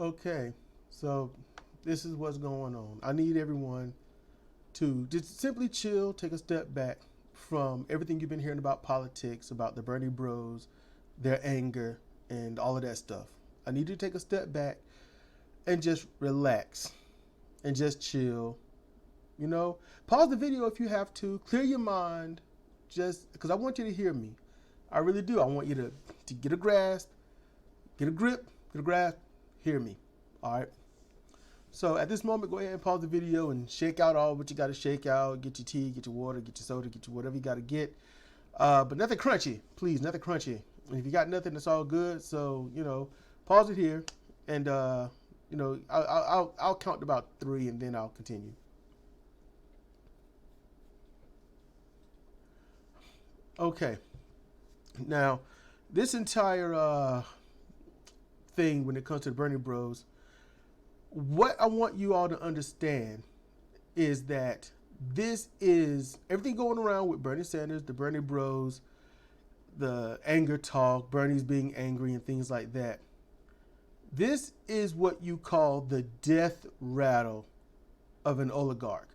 Okay, so this is what's going on. I need everyone to just simply chill, take a step back from everything you've been hearing about politics, about the Bernie Bros, their anger, and all of that stuff. I need you to take a step back and just relax and just chill. You know, pause the video if you have to, clear your mind, just because I want you to hear me. I really do. I want you to get a grasp, get a grip, get a grasp, hear me. All right. So at this moment, go ahead and pause the video and shake out all what you got to shake out. Get your tea, get your water, get your soda, get your whatever you got to get. But nothing crunchy, please, nothing crunchy. And if you got nothing, it's all good. So, you know, pause it here. And, you know, I'll count to about 3 and then I'll continue. Okay. Now, this entire thing when it comes to the Bernie Bros, what I want you all to understand is that this is everything going around with Bernie Sanders, the Bernie Bros, the anger talk, Bernie's being angry and things like that. This is what you call the death rattle of an oligarch,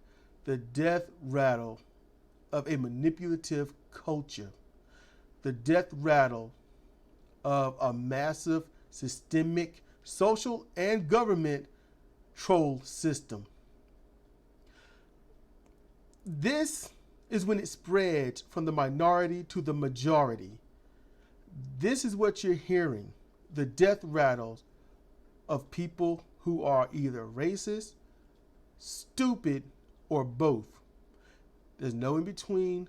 the death rattle of a manipulative culture, the death rattle of a massive systemic social and government troll system. This is when it spreads from the minority to the majority. This is what you're hearing, the death rattles of people who are either racist, stupid, or both. There's no in between.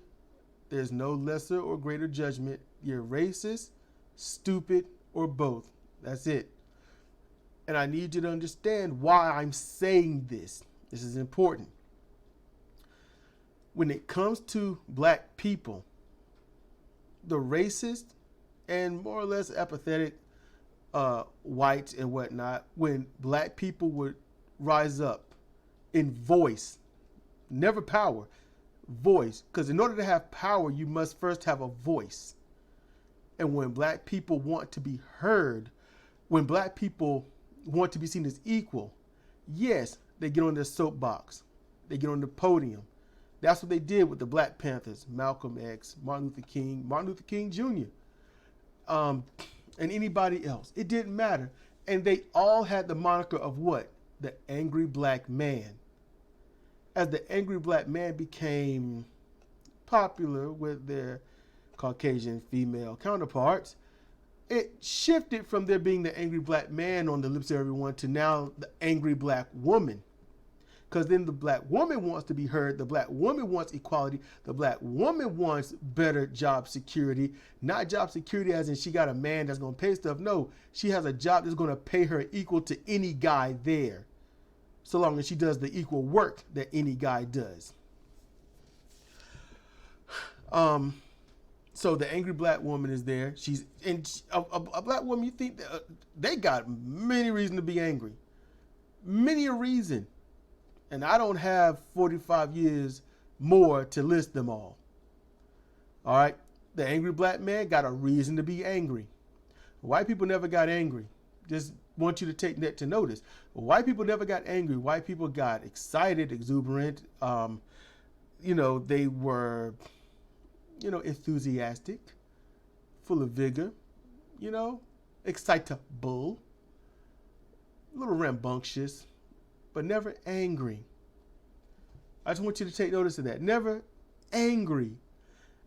There's no lesser or greater judgment. You're racist, stupid, or both. That's it. And I need you to understand why I'm saying this. This is important. When it comes to black people, the racist and more or less apathetic whites and whatnot, when black people would rise up in voice, never power, voice, because in order to have power, you must first have a voice. And when black people want to be heard, when black people want to be seen as equal, yes, they get on their soapbox. They get on the podium. That's what they did with the Black Panthers, Malcolm X, Martin Luther King Jr., and anybody else. It didn't matter. And they all had the moniker of what? The angry black man. As the angry black man became popular with their Caucasian female counterparts, it shifted from there being the angry black man on the lips of everyone to now the angry black woman. Because then the black woman wants to be heard. The black woman wants equality. The black woman wants better job security. Not job security as in she got a man that's going to pay stuff. No, she has a job that's going to pay her equal to any guy there, so long as she does the equal work that any guy does. So the angry black woman is there. She's a black woman. You think that, they got many reasons to be angry, many a reason, and I don't have 45 years more to list them all. All right, the angry black man got a reason to be angry. White people never got angry. Just want you to take that to notice. White people never got angry. White people got excited, exuberant. You know, they were, you know, enthusiastic, full of vigor, you know, excitable, a little rambunctious, but never angry. I just want you to take notice of that. Never angry.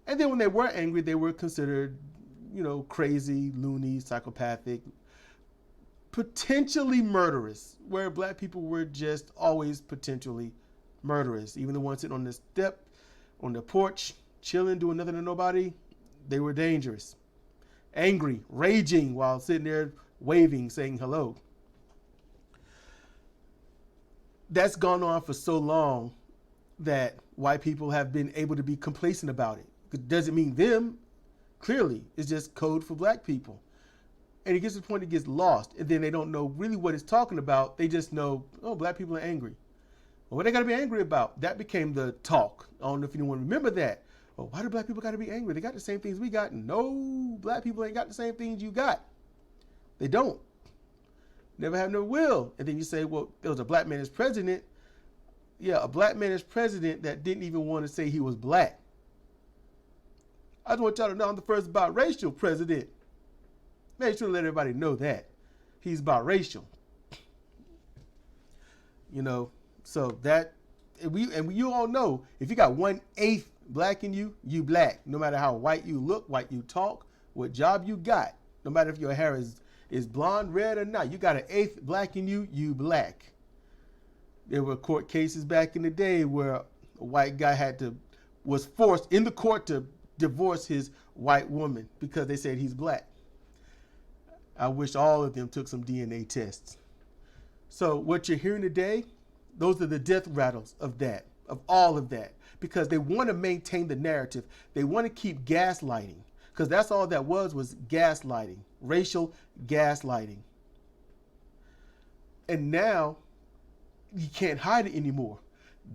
And then when they were angry, they were considered, you know, crazy, loony, psychopathic, potentially murderous, where black people were just always potentially murderous. Even the ones sitting on the step, on the porch, chilling, doing nothing to nobody, they were dangerous. Angry, raging while sitting there waving, saying hello. That's gone on for so long that white people have been able to be complacent about it. It doesn't mean them, clearly. It's just code for black people. And it gets to the point it gets lost, and then they don't know really what it's talking about. They just know, oh, black people are angry. Well, what they got to be angry about? That became the talk. I don't know if anyone remember that. Oh, why do black people got to be angry? They got the same things we got. No, black people ain't got the same things you got. They don't. Never have, never will. And then you say, well, there was a black man as president. Yeah, a black man as president that didn't even want to say he was black. I just want y'all to know I'm the first biracial president. Make sure to let everybody know that. He's biracial. You know, so that, and you all know, if you got 1/8 black in you, you black. No matter how white you look, white you talk, what job you got. No matter if your hair is blonde, red, or not. You got 1/8 black in you, you black. There were court cases back in the day where a white guy was forced in the court to divorce his white woman because they said he's black. I wish all of them took some DNA tests. So what you're hearing today, those are the death rattles of that, of all of that, because they want to maintain the narrative. They want to keep gaslighting, because that's all that was gaslighting, racial gaslighting. And now you can't hide it anymore.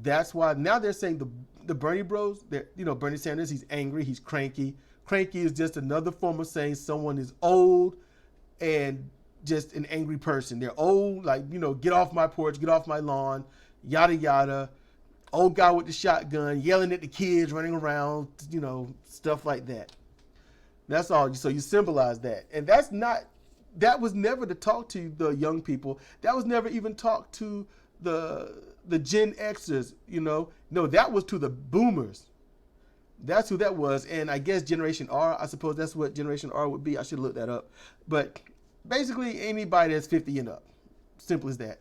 That's why now they're saying the Bernie bros, Bernie Sanders, he's angry, he's cranky. Cranky is just another form of saying someone is old and just an angry person. They're old, like, get off my porch, get off my lawn, yada, yada. Old guy with the shotgun, yelling at the kids, running around, stuff like that. That's all. So you symbolize that. And that was never to talk to the young people. That was never even talk to the Gen Xers, No, that was to the boomers. That's who that was. And I guess Generation R, I suppose that's what Generation R would be. I should look that up. But basically anybody that's 50 and up. Simple as that.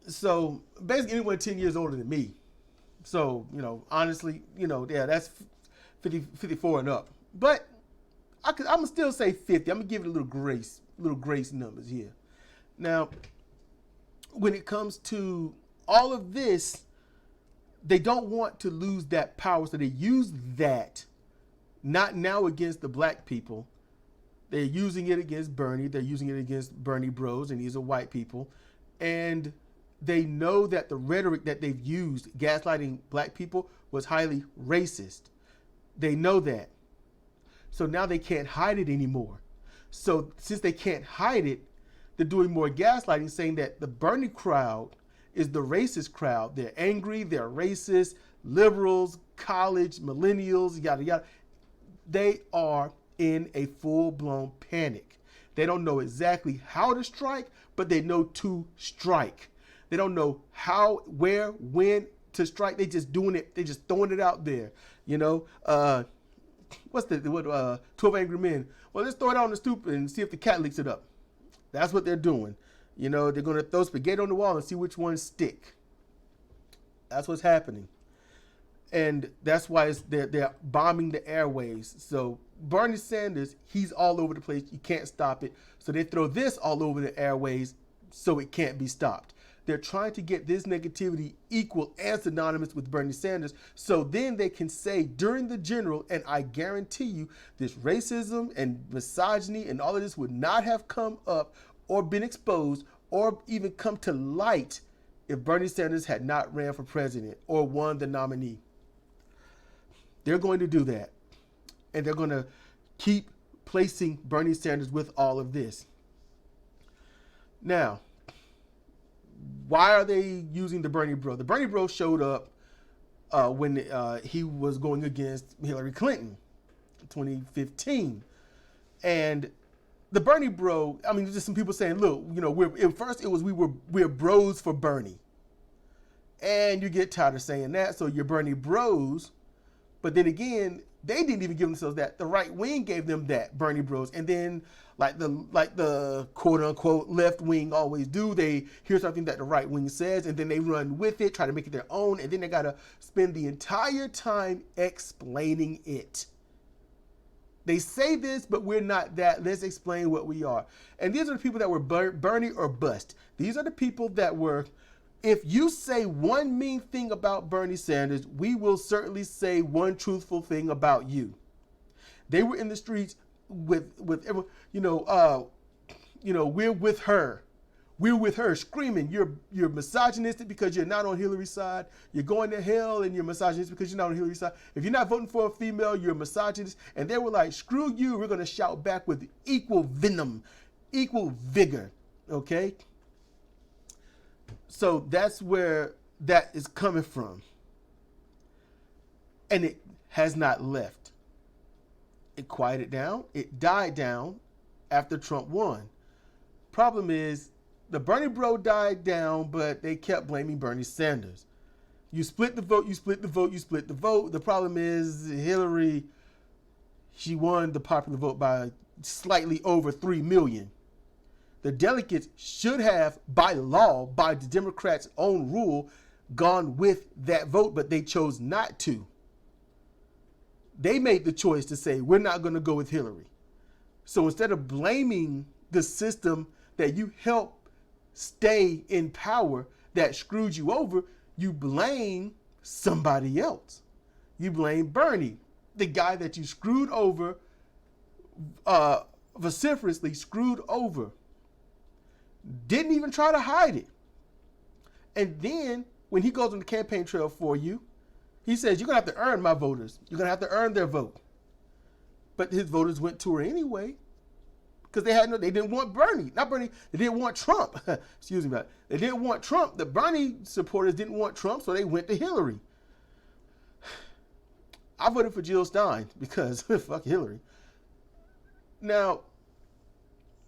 So basically anyone 10 years older than me. So, honestly, that's 54 and up. But I'm going to still say 50. I'm going to give it a little grace numbers here. Now, when it comes to all of this, they don't want to lose that power. So they use that, not now against the black people. They're using it against Bernie. They're using it against Bernie bros, and these are white people. And they know that the rhetoric that they've used, gaslighting black people, was highly racist. They know that. So now they can't hide it anymore. So since they can't hide it, they're doing more gaslighting, saying that the Bernie crowd is the racist crowd. They're angry, they're racist, liberals, college, millennials, yada, yada. They are in a full-blown panic. They don't know exactly how to strike, but they know to strike. They don't know how, where, when to strike. They just doing it. They just throwing it out there. 12 Angry Men? Well, let's throw it out on the stoop and see if the cat licks it up. That's what they're doing. They're going to throw spaghetti on the wall and see which ones stick. That's what's happening. And that's why they're bombing the airways. So Bernie Sanders, he's all over the place. You can't stop it. So they throw this all over the airways so it can't be stopped. They're trying to get this negativity equal and synonymous with Bernie Sanders, so then they can say during the general, and I guarantee you this racism and misogyny and all of this would not have come up or been exposed or even come to light if Bernie Sanders had not ran for president or won the nominee. They're going to do that. And they're going to keep placing Bernie Sanders with all of this. Now, why are they using the Bernie bro? The Bernie bro showed up when he was going against Hillary Clinton in 2015. And the Bernie bro, just some people saying, look, we're bros for Bernie. And you get tired of saying that, so you're Bernie bros. But then again, they didn't even give themselves that. The right wing gave them that, Bernie bros. And then like the quote unquote left wing always do, they hear something that the right wing says and then they run with it, try to make it their own, and then they gotta spend the entire time explaining it. They say this, but we're not that. Let's explain what we are. And these are the people that were Bernie or bust. These are the people that were, if you say one mean thing about Bernie Sanders, we will certainly say one truthful thing about you. They were in the streets with everyone, we're with her. we're with her, screaming, you're misogynistic because you're not on Hillary's side. You're going to hell and you're misogynistic because you're not on Hillary's side. If you're not voting for a female, you're a misogynist. And they were like, screw you. We're going to shout back with equal venom, equal vigor. Okay? So that's where that is coming from. And it has not left. It quieted down. It died down after Trump won. Problem is, the Bernie bro died down, but they kept blaming Bernie Sanders. You split the vote, you split the vote, you split the vote. The problem is Hillary, she won the popular vote by slightly over 3 million. The delegates should have, by law, by the Democrats' own rule, gone with that vote, but they chose not to. They made the choice to say, we're not going to go with Hillary. So instead of blaming the system that you helped stay in power that screwed you over, you blame somebody else. You blame Bernie, the guy that you screwed over, vociferously screwed over. Didn't even try to hide it. And then when he goes on the campaign trail for you, he says, you're going to have to earn my voters. You're going to have to earn their vote. But his voters went to her anyway because they didn't want Bernie. Not Bernie, they didn't want Trump. Excuse me. They didn't want Trump. The Bernie supporters didn't want Trump, so they went to Hillary. I voted for Jill Stein because fuck Hillary. Now,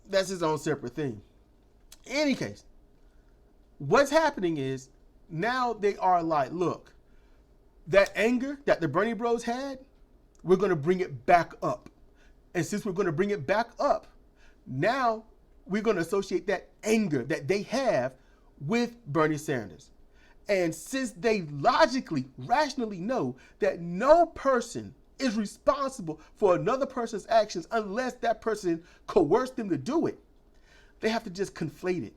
that's his own separate thing. In any case, what's happening is now they are like, look, that anger that the Bernie bros had, we're going to bring it back up. And since we're going to bring it back up, now we're going to associate that anger that they have with Bernie Sanders. And since they logically, rationally know that no person is responsible for another person's actions unless that person coerced them to do it, they have to just conflate it.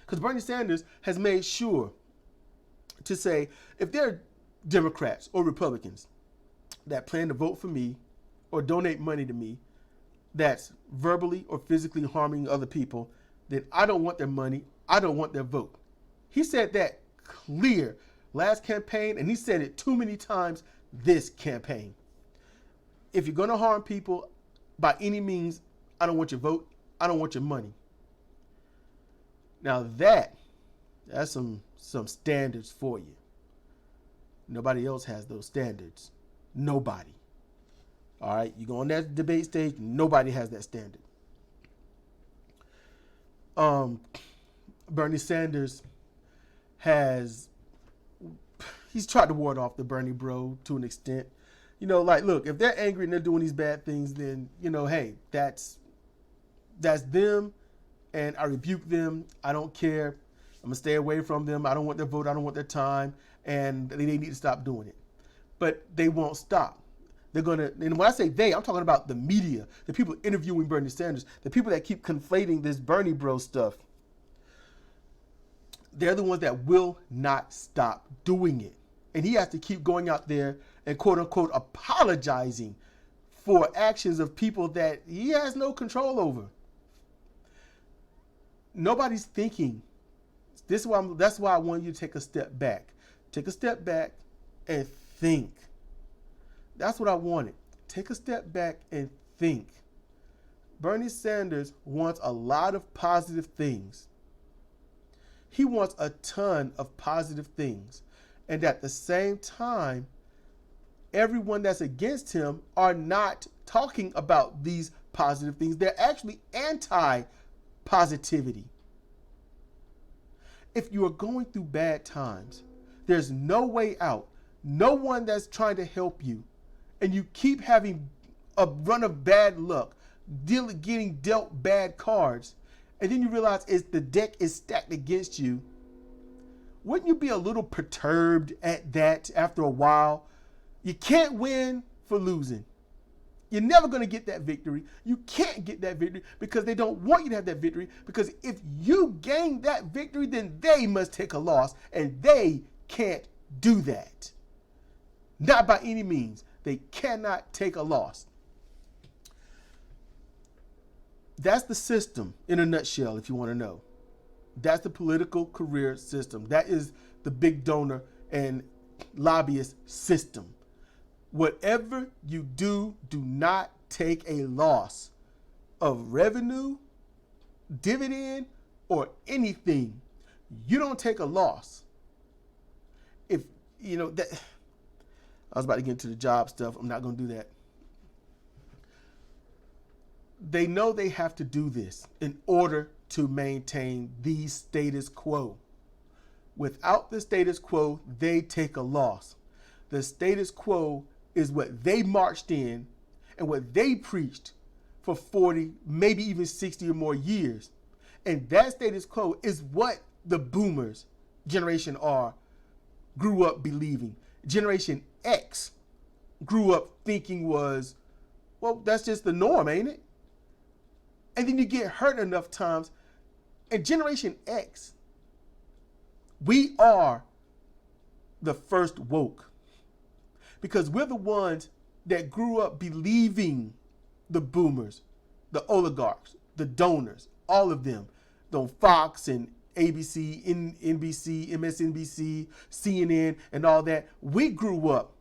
Because Bernie Sanders has made sure to say, if they're Democrats or Republicans that plan to vote for me or donate money to me that's verbally or physically harming other people, then I don't want their money. I don't want their vote. He said that clear last campaign, and he said it too many times this campaign. If you're going to harm people by any means, I don't want your vote. I don't want your money. Now that's some standards for you. Nobody else has those standards. Nobody. All right, you go on that debate stage, nobody has that standard. Bernie Sanders he's tried to ward off the Bernie bro to an extent. You know, like, look, if they're angry and they're doing these bad things, then, you know, hey, that's them, and I rebuke them. I don't care. I'm gonna stay away from them. I don't want their vote. I don't want their time, and they need to stop doing it. But they won't stop. They're gonna, and when I say they, I'm talking about the media, the people interviewing Bernie Sanders, the people that keep conflating this Bernie bro stuff. They're the ones that will not stop doing it. And he has to keep going out there and quote unquote apologizing for actions of people that he has no control over. Nobody's thinking. That's why I want you to take a step back. Take a step back and think. That's what I wanted. Take a step back and think. Bernie Sanders wants a lot of positive things. He wants a ton of positive things. And at the same time, everyone that's against him are not talking about these positive things. They're actually anti-positivity. If you are going through bad times, there's no way out. No one that's trying to help you. And you keep having a run of bad luck, getting dealt bad cards, and then you realize the deck is stacked against you. Wouldn't you be a little perturbed at that after a while? You can't win for losing. You're never going to get that victory. You can't get that victory because they don't want you to have that victory, because if you gain that victory, then they must take a loss, and they can't do that. Not by any means. They cannot take a loss. That's the system in a nutshell, if you want to know. That's the political career system. That is the big donor and lobbyist system. Whatever you do, do not take a loss of revenue, dividend, or anything. You don't take a loss. If you know that, I was about to get into the job stuff. I'm not going to do that. They know they have to do this in order to maintain the status quo. Without the status quo, they take a loss. The status quo is what they marched in and what they preached for 40, maybe even 60 or more years. And that status quo is what the boomers, Generation R, grew up believing. Generation X grew up thinking was, well, that's just the norm, ain't it? And then you get hurt enough times. And Generation X, we are the first woke. Because we're the ones that grew up believing the boomers, the oligarchs, the donors, all of them, the Fox and ABC, NBC, MSNBC, CNN, and all that. We grew up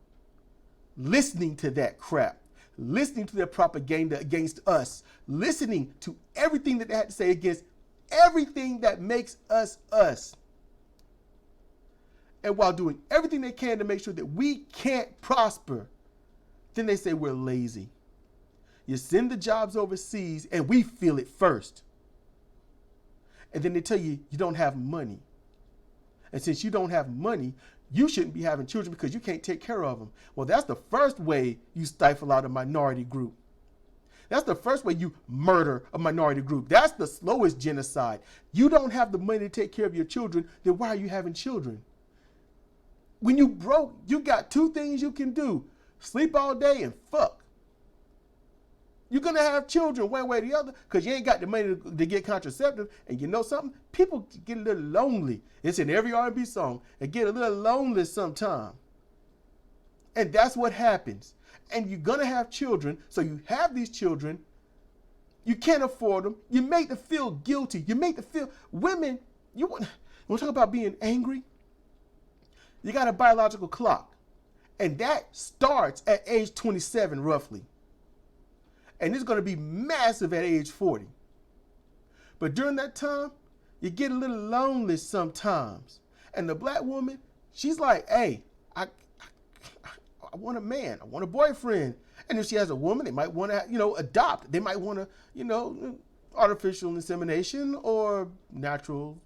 listening to that crap, listening to their propaganda against us, listening to everything that they had to say against everything that makes us us. And while doing everything they can to make sure that we can't prosper, then they say we're lazy. You send the jobs overseas and we feel it first. And then they tell you you don't have money. And since you don't have money, you shouldn't be having children because you can't take care of them. Well, that's the first way you stifle out a minority group. That's the first way you murder a minority group. That's the slowest genocide. You don't have the money to take care of your children, then why are you having children? When you broke, you got two things you can do. Sleep all day and fuck. You're going to have children one way or the other because you ain't got the money to get contraceptive. And you know something? People get a little lonely. It's in every R&B song. They get a little lonely sometime. And that's what happens. And you're going to have children. So you have these children. You can't afford them. You make them feel guilty. You make them feel, women, you want to talk about being angry? You got a biological clock. And that starts at age 27 roughly. And it's going to be massive at age 40. But during that time, you get a little lonely sometimes. And the black woman, she's like, hey, I want a man. I want a boyfriend. And if she has a woman, they might want to, adopt. They might want to, artificial insemination or natural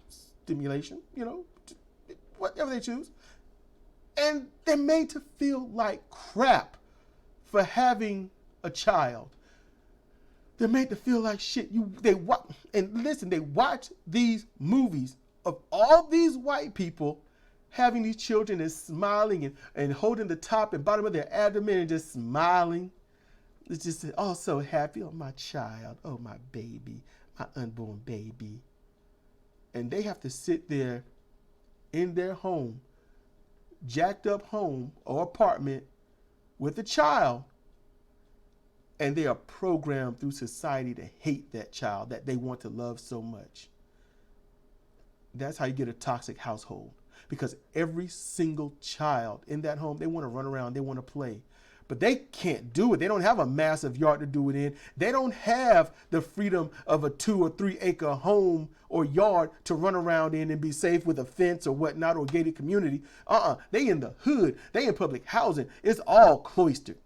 stimulation, whatever they choose. And they're made to feel like crap for having a child. They're made to feel like shit. They watch these movies of all these white people having these children and smiling and holding the top and bottom of their abdomen and just smiling. It's just, oh, so happy. Oh, my child. Oh, my baby. My unborn baby. And they have to sit there in their home, jacked up home or apartment with a child. And they are programmed through society to hate that child that they want to love so much. That's how you get a toxic household. Because every single child in that home, they want to run around, they want to play. But they can't do it. They don't have a massive yard to do it in. They don't have the freedom of a 2 or 3 acre home or yard to run around in and be safe with a fence or whatnot or gated community. They in the hood. They in public housing. It's all cloistered.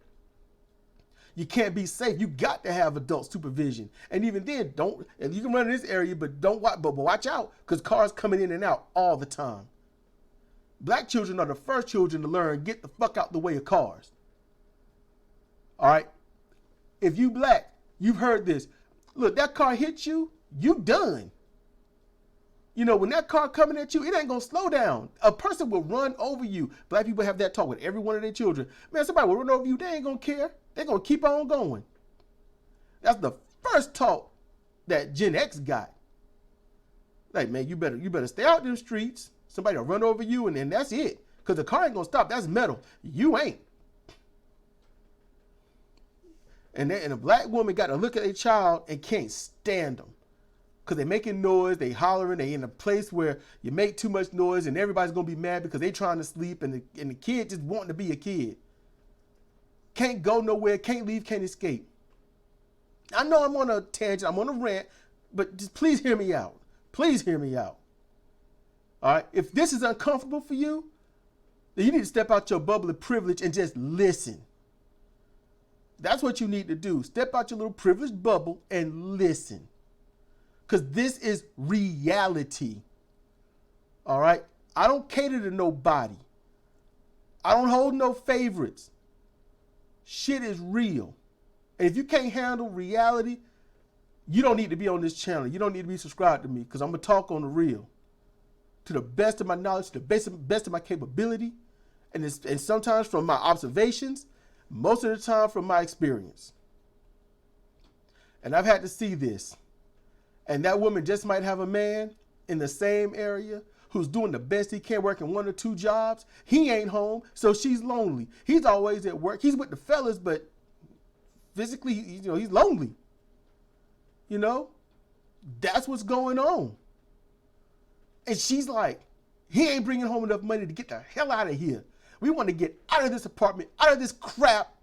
You can't be safe. You got to have adult supervision. And even then, you can run in this area, but watch out because cars coming in and out all the time. Black children are the first children to learn, get the fuck out the way of cars. All right. If you black, you've heard this. Look, that car hits you, you done. When that car coming at you, it ain't gonna slow down. A person will run over you. Black people have that talk with every one of their children. Man, somebody will run over you, they ain't gonna care. They're gonna keep on going. That's the first talk that Gen X got. Like, man, you better stay out them streets. Somebody will run over you and then that's it. Because the car ain't gonna stop. That's metal. You ain't. And a black woman got to look at a child and can't stand them. because they're making noise, they hollering, they in a place where you make too much noise and everybody's going to be mad because they trying to sleep and the kid just wanting to be a kid. Can't go nowhere, can't leave, can't escape. I know I'm on a tangent, I'm on a rant, but just please hear me out. Please hear me out. All right? If this is uncomfortable for you, then you need to step out your bubble of privilege and just listen. That's what you need to do. Step out your little privileged bubble and listen. Because this is reality. All right? I don't cater to nobody. I don't hold no favorites. Shit is real. And if you can't handle reality, you don't need to be on this channel. You don't need to be subscribed to me because I'm going to talk on the real. To the best of my knowledge, to the best of my capability, and sometimes from my observations, most of the time from my experience. And I've had to see this. And that woman just might have a man in the same area who's doing the best he can, working 1 or 2 jobs. He ain't home, so she's lonely. He's always at work. He's with the fellas, but physically, he's lonely. That's what's going on. And she's like, he ain't bringing home enough money to get the hell out of here. We want to get out of this apartment, out of this crap,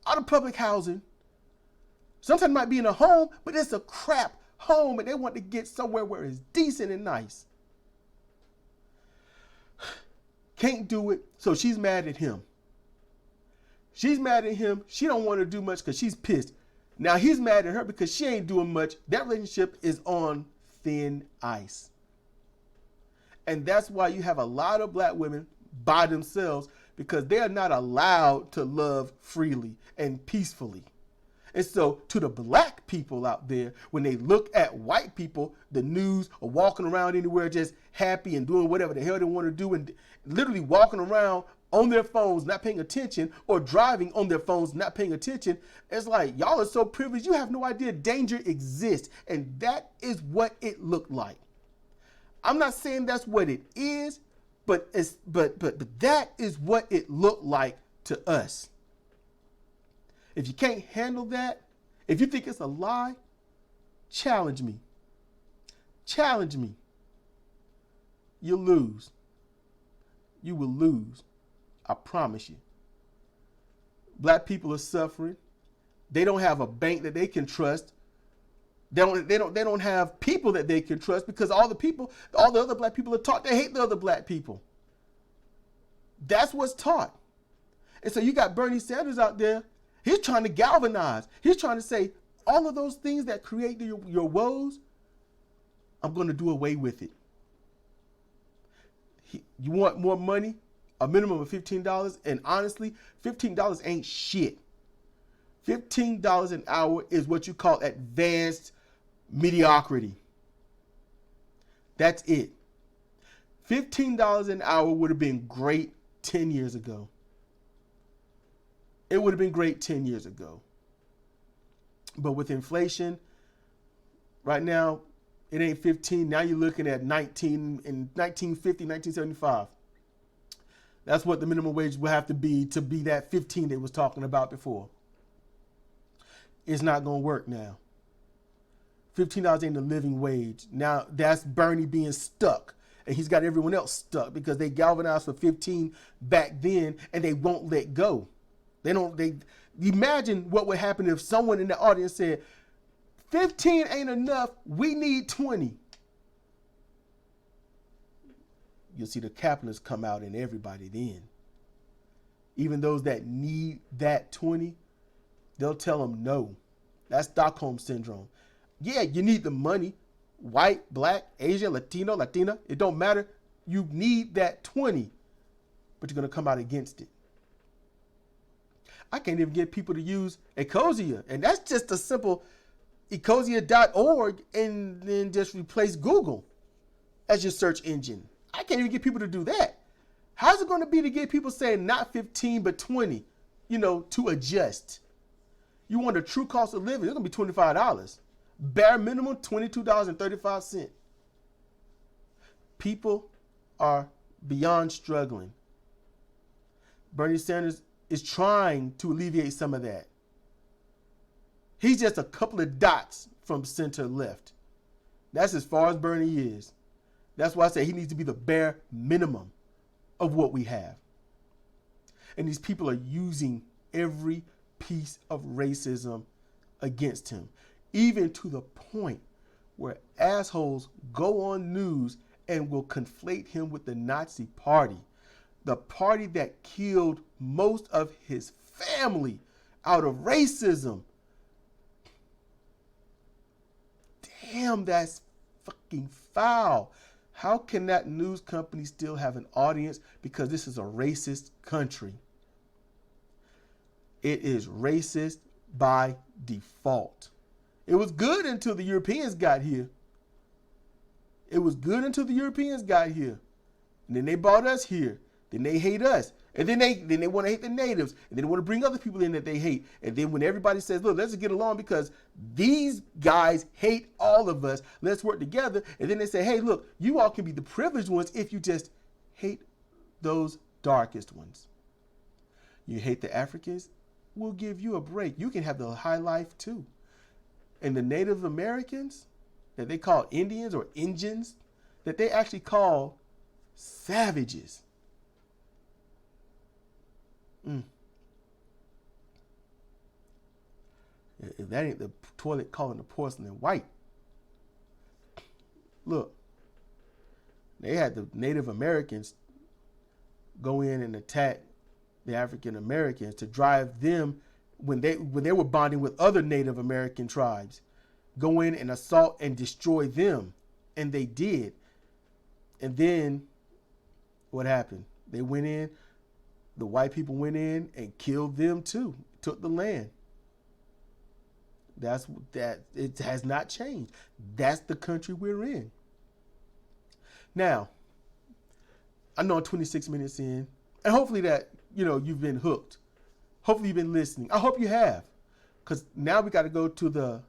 out of public housing. Sometimes it might be in a home, but it's a crap home, and they want to get somewhere where it's decent and nice. Can't do it, so she's mad at him. She's mad at him. She don't want to do much because she's pissed. Now he's mad at her because she ain't doing much. That relationship is on thin ice. And that's why you have a lot of black women by themselves, because they are not allowed to love freely and peacefully. And so to the black people out there, when they look at white people, the news, or walking around anywhere just happy and doing whatever the hell they want to do, and literally walking around on their phones, not paying attention, or driving on their phones, not paying attention, it's like, y'all are so privileged, you have no idea danger exists. And that is what it looked like. I'm not saying that's what it is, but that is what it looked like to us. If you can't handle that, if you think it's a lie, challenge me. Challenge me. You'll lose. You will lose. I promise you. Black people are suffering. They don't have a bank that they can trust. They don't have people that they can trust, because all the other black people are taught to hate the other black people. That's what's taught. And so you got Bernie Sanders out there. He's trying to galvanize. He's trying to say, all of those things that create your woes, I'm going to do away with it. You want more money? A minimum of $15? And honestly, $15 ain't shit. $15 an hour is what you call advanced mediocrity. That's it. $15 an hour would have been great 10 years ago. It would have been great 10 years ago. But with inflation, right now, it ain't 15. Now you're looking at 19 in 1950, 1975. That's what the minimum wage will have to be that 15 they was talking about before. It's not going to work now. $15 ain't a living wage. Now that's Bernie being stuck. And he's got everyone else stuck because they galvanized for 15 back then and they won't let go. They imagine what would happen if someone in the audience said, 15 ain't enough, we need 20. You'll see the capitalists come out and everybody then. Even those that need that 20, they'll tell them no. That's Stockholm syndrome. Yeah, you need the money. White, black, Asian, Latino, Latina, it don't matter. You need that 20, but you're going to come out against it. I can't even get people to use Ecosia, and that's just a simple ecosia.org and then just replace Google as your search engine. I can't even get people to do that. How's it going to be to get people saying not 15 but 20, to adjust? You want a true cost of living, it's going to be $25. Bare minimum, $22.35. People are beyond struggling. Bernie Sanders is trying to alleviate some of that. He's just a couple of dots from center left. That's as far as Bernie is. That's why I say he needs to be the bare minimum of what we have. And these people are using every piece of racism against him, even to the point where assholes go on news and will conflate him with the Nazi party, the party that killed most of his family out of racism. Damn, that's fucking foul. How can that news company still have an audience? Because this is a racist country. It is racist by default. It was good until the Europeans got here. It was good until the Europeans got here. And then they brought us here. Then they hate us. And then they want to hate the natives. And then they want to bring other people in that they hate. And then when everybody says, look, let's get along because these guys hate all of us. Let's work together. And then they say, hey, look, you all can be the privileged ones if you just hate those darkest ones. You hate the Africans? We'll give you a break. You can have the high life too. And the Native Americans that they call Indians or Injuns, that they actually call savages. If that ain't the toilet calling the porcelain white. Look, they had the Native Americans go in and attack the African Americans to drive them, when they were bonding with other Native American tribes, go in and assault and destroy them. And they did. And then what happened? They went in, the white people went in and killed them too, took the land. It has not changed. That's the country we're in. Now, I know I'm 26 minutes in, and hopefully that, you've been hooked. Hopefully you've been listening. I hope you have, because now we got to go to the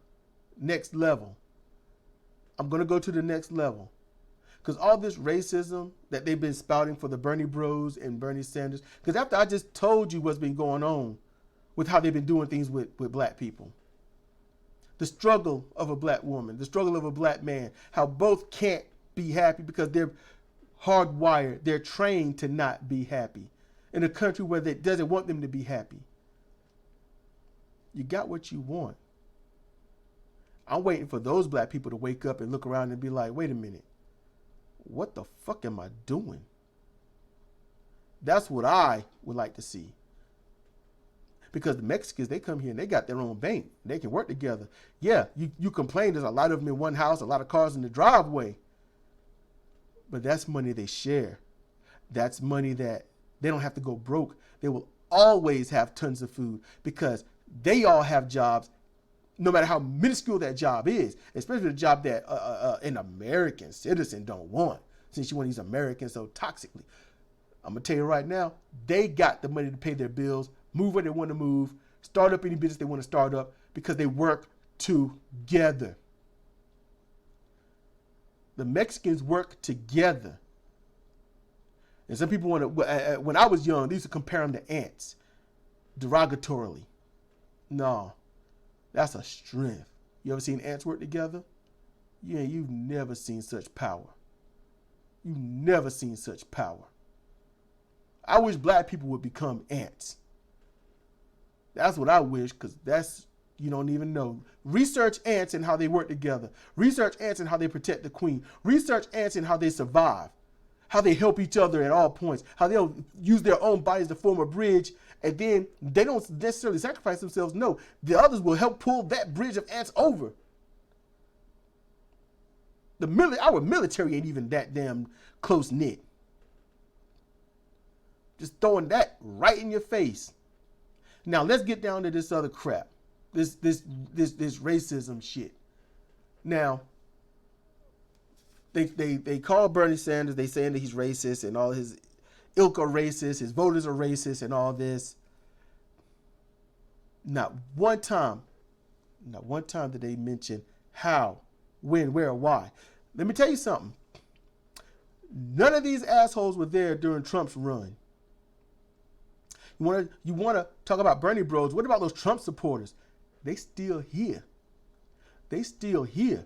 next level. I'm going to go to the next level, because all this racism that they've been spouting for the Bernie Bros and Bernie Sanders, because after I just told you what's been going on with how they've been doing things with black people, the struggle of a black woman, the struggle of a black man, how both can't be happy because they're hardwired, they're trained to not be happy in a country where it doesn't want them to be happy. You got what you want. I'm waiting for those black people to wake up and look around and be like, wait a minute, what the fuck am I doing? That's what I would like to see. Because the Mexicans, they come here and they got their own bank. They can work together. Yeah, you complain there's a lot of them in one house, a lot of cars in the driveway. But that's money they share. That's money that they don't have to go broke. They will always have tons of food because they all have jobs, no matter how minuscule that job is, especially the job that an American citizen don't want, since you want these Americans so toxically. I'm going to tell you right now, they got the money to pay their bills, move where they want to move, start up any business they want to start up because they work together. The Mexicans work together. And some people want to, when I was young, they used to compare them to ants, derogatorily. No, that's a strength. You ever seen ants work together? Yeah, you've never seen such power. You've never seen such power. I wish black people would become ants. That's what I wish, because that's, you don't even know. Research ants and how they work together. Research ants and how they protect the queen. Research ants and how they survive. How they help each other at all points. How they'll use their own bodies to form a bridge, and then they don't necessarily sacrifice themselves. No, the others will help pull that bridge of ants over. Our military ain't even that damn close knit. Just throwing that right in your face. Now let's get down to this other crap. This racism shit. Now, they call Bernie Sanders, they saying that he's racist and all his ilk are racist, his voters are racist and all this. Not one time did they mention how, when, where, why. Let me tell you something. None of these assholes were there during Trump's run. You want to talk about Bernie Bros. What about those Trump supporters? They still here. They still here.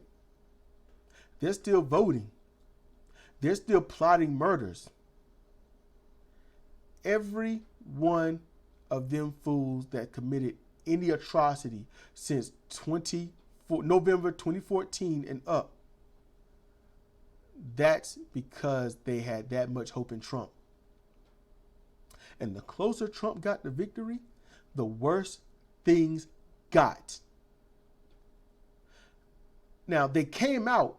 They're still voting. They're still plotting murders. Every one of them fools that committed any atrocity since November 2014 and up, that's because they had that much hope in Trump. And the closer Trump got to victory, the worse things got. Now, they came out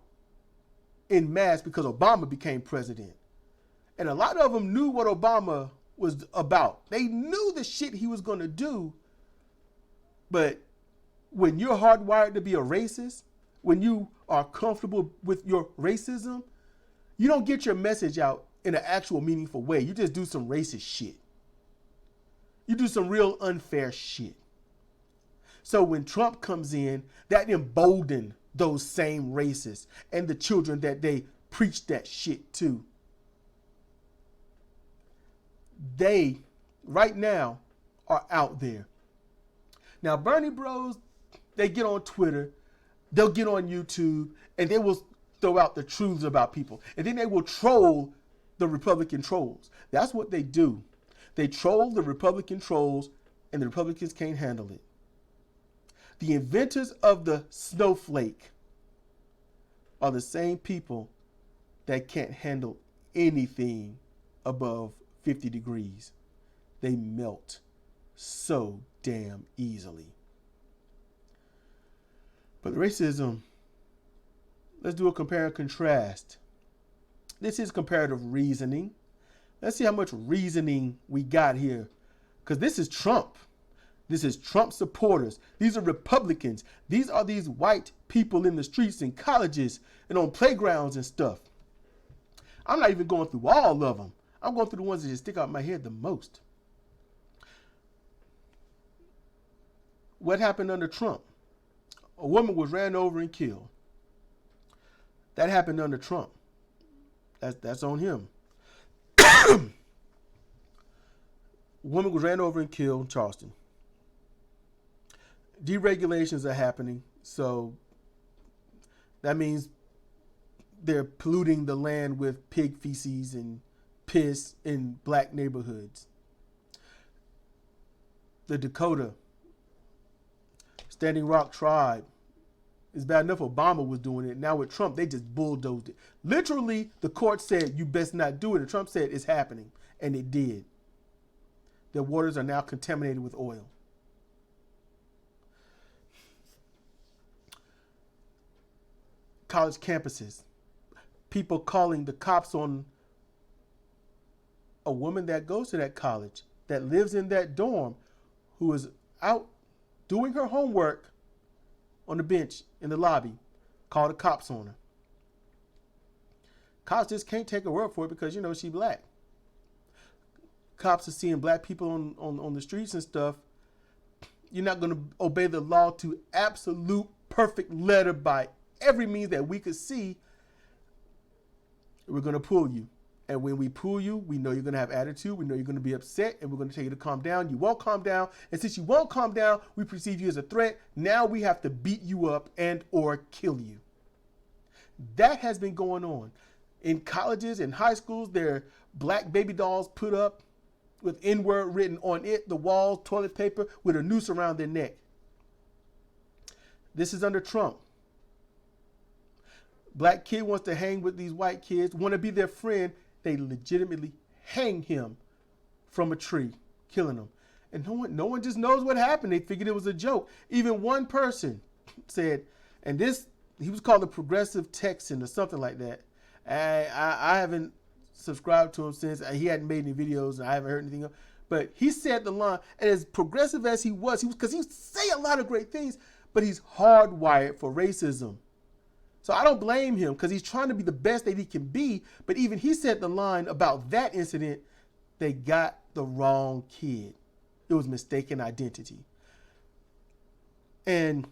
in mass because Obama became president. And a lot of them knew what Obama was about. They knew the shit he was going to do. But when you're hardwired to be a racist, when you are comfortable with your racism, you don't get your message out in an actual meaningful way. You just do some racist shit. You do some real unfair shit. So when Trump comes in, that emboldened those same racists and the children that they preach that shit to. They, right now, are out there. Now, Bernie bros, they get on Twitter, they'll get on YouTube, and they will throw out the truths about people. And then they will troll the Republican trolls. That's what they do. They troll the Republican trolls, and the Republicans can't handle it. The inventors of the snowflake are the same people that can't handle anything above 50 degrees. They melt so damn easily. But racism, let's do a compare and contrast. This is comparative reasoning. Let's see how much reasoning we got here. Because this is Trump. This is Trump supporters. These are Republicans. These are these white people in the streets and colleges and on playgrounds and stuff. I'm not even going through all of them. I'm going through the ones that just stick out in my head the most. What happened under Trump? A woman was ran over and killed. That happened under Trump. That's on him. A woman was ran over and killed in Charleston. Deregulations are happening, so that means they're polluting the land with pig feces and piss in black neighborhoods. The Dakota Standing Rock tribe, it's bad enough Obama was doing it. Now with Trump, they just bulldozed it. Literally, the court said, you best not do it. And Trump said, it's happening. And it did. Their waters are now contaminated with oil. College campuses. People calling the cops on a woman that goes to that college, that lives in that dorm, who is out doing her homework on the bench in the lobby, call the cops on her. Cops just can't take her word for it because, you know, she black. Cops are seeing black people on the streets and stuff. You're not going to obey the law to absolute perfect letter by every means that we could see. We're going to pull you. And when we pull you, we know you're going to have attitude. We know you're going to be upset, and we're going to tell you to calm down. You won't calm down. And since you won't calm down, we perceive you as a threat. Now we have to beat you up and or kill you. That has been going on. In colleges and high schools, there are black baby dolls put up with N-word written on it, the walls, toilet paper, with a noose around their neck. This is under Trump. Black kid wants to hang with these white kids, want to be their friend. They legitimately hang him from a tree, killing him. And no one just knows what happened. They figured it was a joke. Even one person said, and this, he was called a progressive Texan or something like that. I haven't subscribed to him since. He hadn't made any videos, and I haven't heard anything else. But he said the line, and as progressive as he was, because he say a lot of great things, but he's hardwired for racism. So I don't blame him because he's trying to be the best that he can be. But even he said the line about that incident, they got the wrong kid. It was mistaken identity. And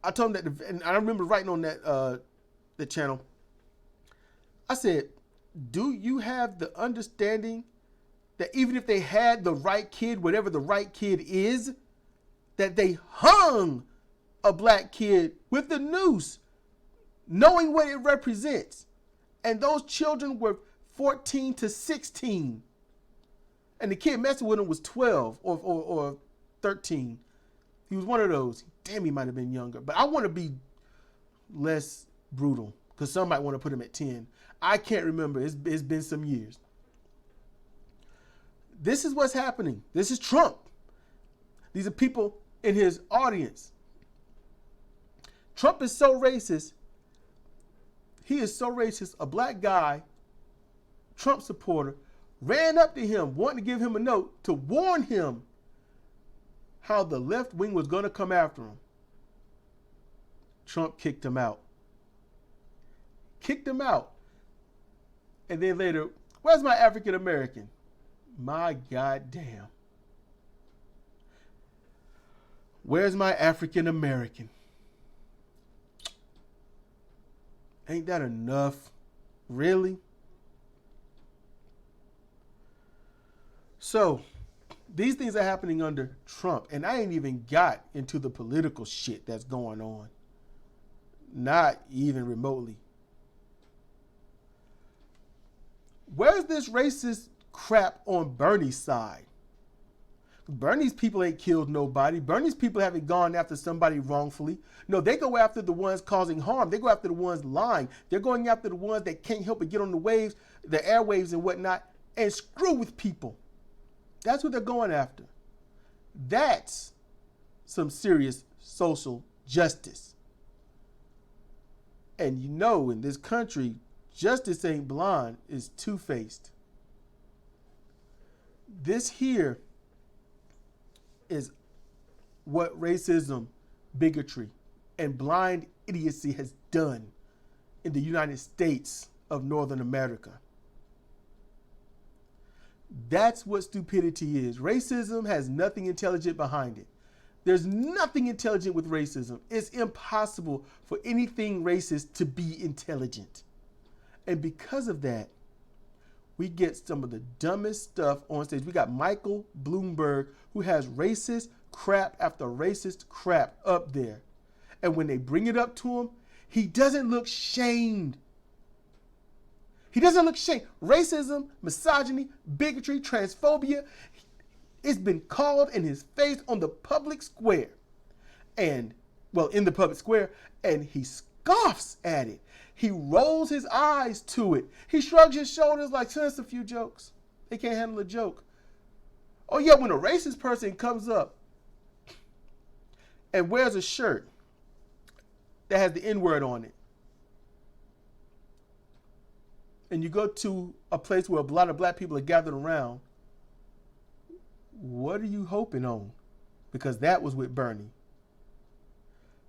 I told him that, and I remember writing on that the channel, I said, do you have the understanding that even if they had the right kid, whatever the right kid is, that they hung a black kid with the noose knowing what it represents. And those children were 14 to 16. And the kid messing with him was 12 or 13. He was one of those. Damn, he might have been younger. But I want to be less brutal because some might want to put him at 10. I can't remember. It's been some years. This is what's happening. This is Trump. These are people in his audience. Trump is so racist. He is so racist. A black guy, Trump supporter, ran up to him wanting to give him a note to warn him how the left wing was going to come after him. Trump kicked him out. Kicked him out. And then later, where's my African American? My goddamn. Where's my African American? Ain't that enough? Really? So, these things are happening under Trump, and I ain't even got into the political shit that's going on. Not even remotely. Where's this racist crap on Bernie's side? Bernie's people ain't killed nobody. Bernie's people haven't gone after somebody wrongfully. No, they go after the ones causing harm. They go after the ones lying. They're going after the ones that can't help but get on the waves, the airwaves and whatnot, and screw with people. That's what they're going after. That's some serious social justice. And you know, in this country, justice ain't blind, it's two-faced. This here is what racism, bigotry, and blind idiocy has done in the United States of Northern America. That's what stupidity is. Racism has nothing intelligent behind it. There's nothing intelligent with racism. It's impossible for anything racist to be intelligent. And because of that, we get some of the dumbest stuff on stage. We got Michael Bloomberg, who has racist crap after racist crap up there. And when they bring it up to him, he doesn't look shamed. He doesn't look shamed. Racism, misogyny, bigotry, transphobia, it's been called in his face on the public square. And, well, in the public square, and he scoffs at it. He rolls his eyes to it. He shrugs his shoulders like, just a few jokes. They can't handle a joke. Oh yeah, when a racist person comes up and wears a shirt that has the N-word on it, and you go to a place where a lot of black people are gathered around, what are you hoping on? Because that was with Bernie.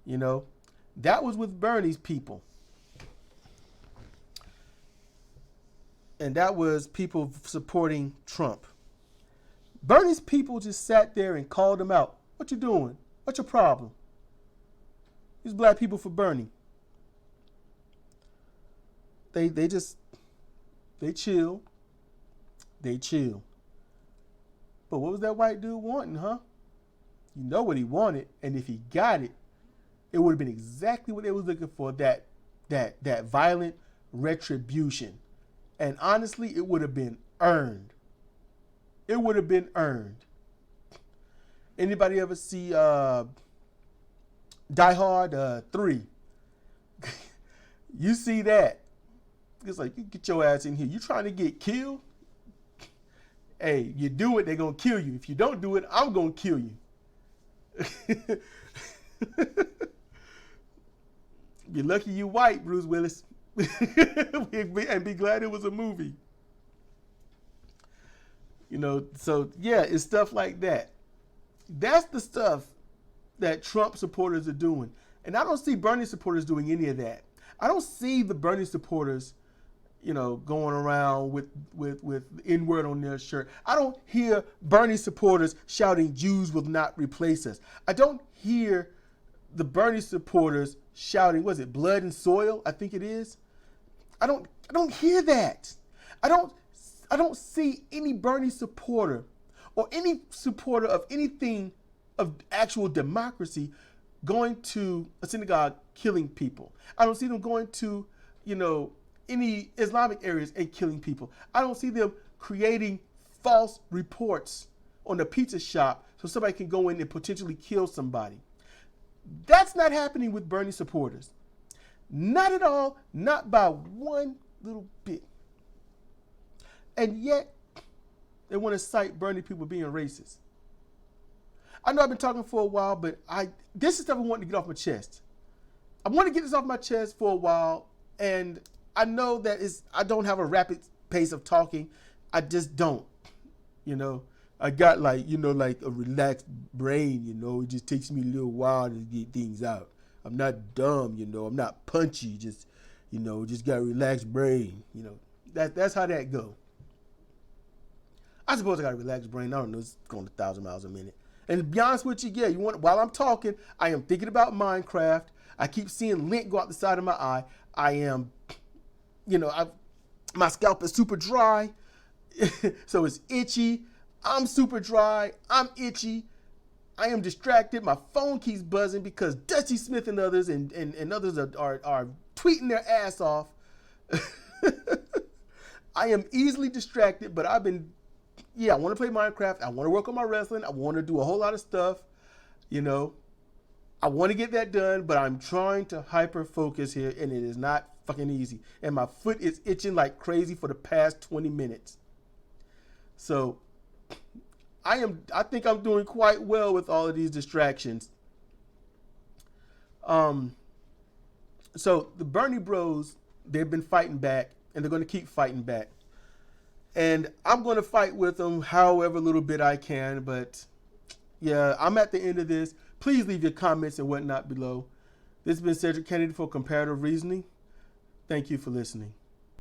You know, that was with Bernie's people. And that was people supporting Trump. Bernie's people just sat there and called him out. What you doing? What's your problem? These black people for Bernie. They chill. They chill. But what was that white dude wanting, huh? You know what he wanted, and if he got it, it would have been exactly what they was looking for, that violent retribution. And honestly, it would have been earned. It would have been earned. Anybody ever see Die Hard 3? You see that. It's like, you get your ass in here. You trying to get killed? Hey, you do it, they're going to kill you. If you don't do it, I'm going to kill you. You're lucky you white, Bruce Willis. And be glad it was a movie. You know, so yeah, it's stuff like that. That's the stuff that Trump supporters are doing. And I don't see Bernie supporters doing any of that. I don't see the Bernie supporters, you know, going around with N-word on their shirt. I don't hear Bernie supporters shouting, "Jews will not replace us." I don't hear the Bernie supporters shouting, was it blood and soil? I think it is. I don't hear that. I don't see any Bernie supporter or any supporter of anything of actual democracy going to a synagogue killing people. I don't see them going to, any Islamic areas and killing people. I don't see them creating false reports on a pizza shop so somebody can go in and potentially kill somebody. That's not happening with Bernie supporters. Not at all, not by one little bit. And yet, they want to cite Bernie people being racist. I know I've been talking for a while, but this is stuff I wanted to get off my chest. I want to get this off my chest for a while, and I know that I don't have a rapid pace of talking. I just don't. I got like a relaxed brain, it just takes me a little while to get things out. I'm not dumb, I'm not punchy, just got a relaxed brain, That's how that go. I suppose I got a relaxed brain. I don't know, it's going 1,000 miles a minute. And to be honest with you, while I'm talking, I am thinking about Minecraft. I keep seeing lint go out the side of my eye. I am, my scalp is super dry, so it's itchy. I'm super dry. I'm itchy. I am distracted. My phone keeps buzzing because Dusty Smith and others and others are tweeting their ass off. I am easily distracted, but I want to play Minecraft. I want to work on my wrestling. I want to do a whole lot of stuff. I want to get that done, but I'm trying to hyper focus here, and it is not fucking easy. And my foot is itching like crazy for the past 20 minutes. So I think I'm doing quite well with all of these distractions. So the Bernie bros, they've been fighting back, and they're going to keep fighting back. And I'm going to fight with them however little bit I can. But yeah, I'm at the end of this. Please leave your comments and whatnot below. This has been Cedric Kennedy for Comparative Reasoning. Thank you for listening.